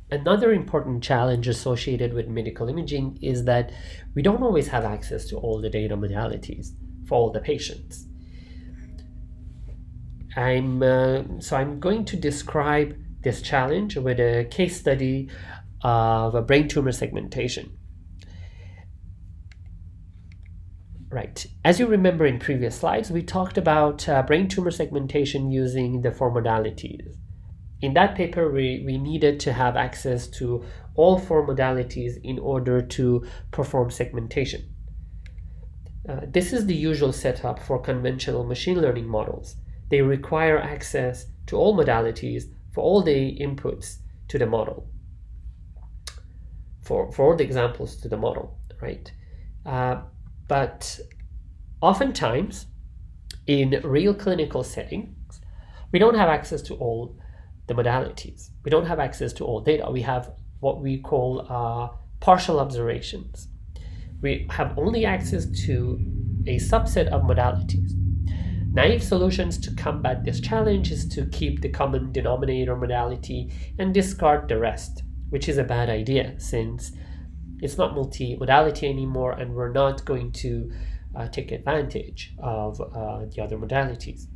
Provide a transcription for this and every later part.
Another important challenge associated with medical imaging is that we don't always have access to all the data modalities for all the patients. I'm going to describe this challenge with a case study of a brain tumor segmentation. Right. As you remember in previous slides, we talked about brain tumor segmentation using the four modalities. In that paper, we needed to have access to all four modalities in order to perform segmentation. This is the usual setup for conventional machine learning models. They require access to all modalities for all the inputs to the model, for all the examples to the model, right? But oftentimes, in real clinical settings, we don't have access to all the modalities. We don't have access to all data. We have what we call partial observations. We have only access to a subset of modalities. Naive solutions to combat this challenge is to keep the common denominator modality and discard the rest, which is a bad idea since it's not multi-modality anymore and we're not going to take advantage of the other modalities.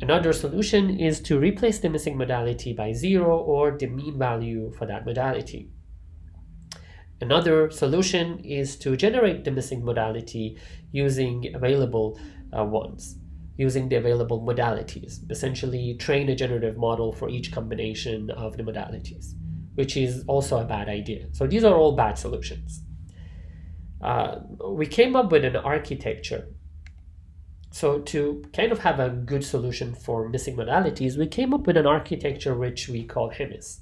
Another solution is to replace the missing modality by 0 or the mean value for that modality. Another solution is to generate the missing modality using available ones, using the available modalities, essentially train a generative model for each combination of the modalities, which is also a bad idea. So these are all bad solutions. We came up with an architecture. So to kind of have a good solution for missing modalities, we came up with an architecture which we call HEMIS,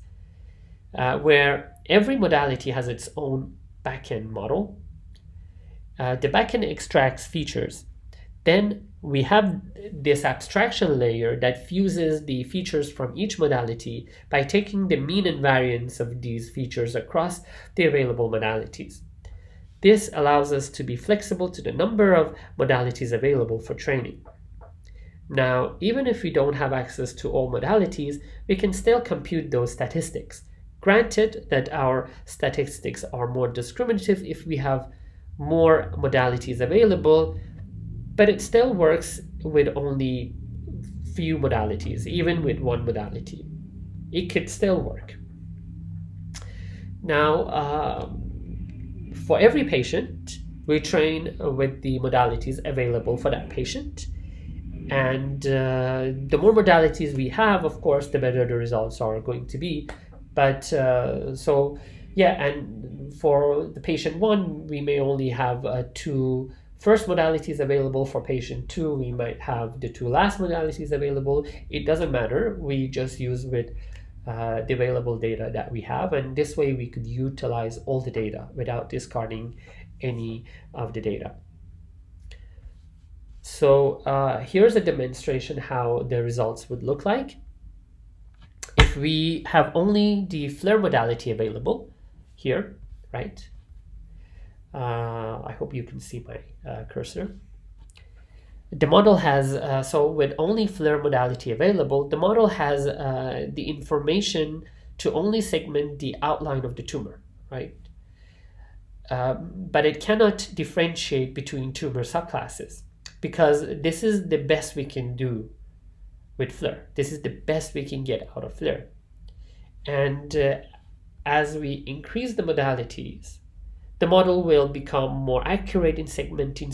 where every modality has its own backend model. The backend extracts features. Then we have this abstraction layer that fuses the features from each modality by taking the mean and variance of these features across the available modalities. This allows us to be flexible to the number of modalities available for training. Now, even if we don't have access to all modalities, we can still compute those statistics. Granted that our statistics are more discriminative if we have more modalities available, but it still works with only few modalities, even with one modality. It could still work. Now, for every patient, we train with the modalities available for that patient. And the more modalities we have, of course, the better the results are going to be. But and for the patient 1, we may only have 2 first modalities available. For patient 2, we might have the 2 last modalities available. It doesn't matter. We just use with the available data that we have, and this way we could utilize all the data without discarding any of the data. So here's a demonstration how the results would look like. If we have only the FLAIR modality available here, right? I hope you can see my cursor. The model has, so with only FLAIR modality available, the model has the information to only segment the outline of the tumor, right? But it cannot differentiate between tumor subclasses because this is the best we can do with FLAIR. This is the best we can get out of FLAIR. And as we increase the modalities, the model will become more accurate in segmenting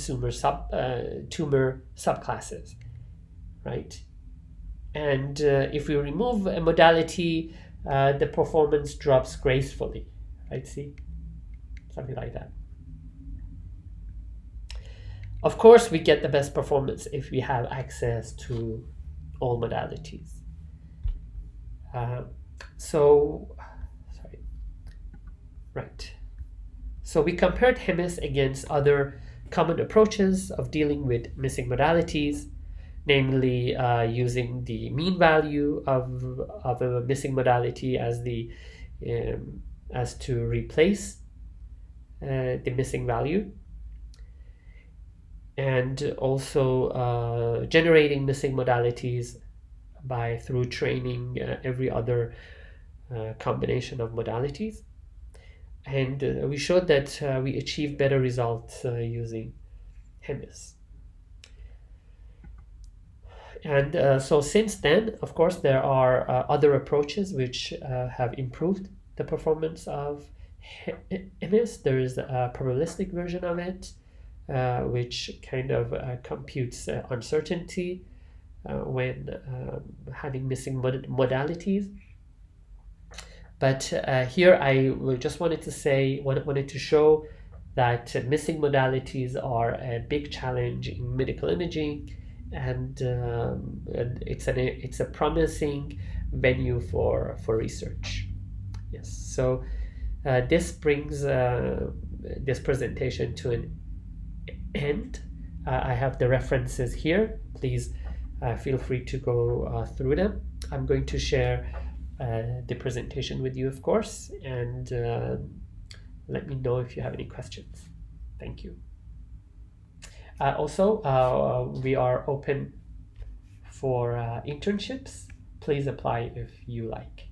tumor subclasses, right? And if we remove a modality, the performance drops gracefully, right? See, something like that. Of course, we get the best performance if we have access to all modalities. So we compared HEMIS against other common approaches of dealing with missing modalities, namely using the mean value of a missing modality as to replace the missing value, and also generating missing modalities through training every other combination of modalities. And we showed that we achieve better results using HEMIS. And so since then, of course, there are other approaches which have improved the performance of HEMIS. There is a probabilistic version of it, which kind of computes uncertainty when having missing modalities. But here I just wanted to show that missing modalities are a big challenge in medical imaging, and it's a promising venue for research. Yes, so this brings this presentation to an end. I have the references here. Please feel free to go through them. I'm going to share the presentation with you, of course, and let me know if you have any questions. Thank you. Also, we are open for internships. Please apply if you like.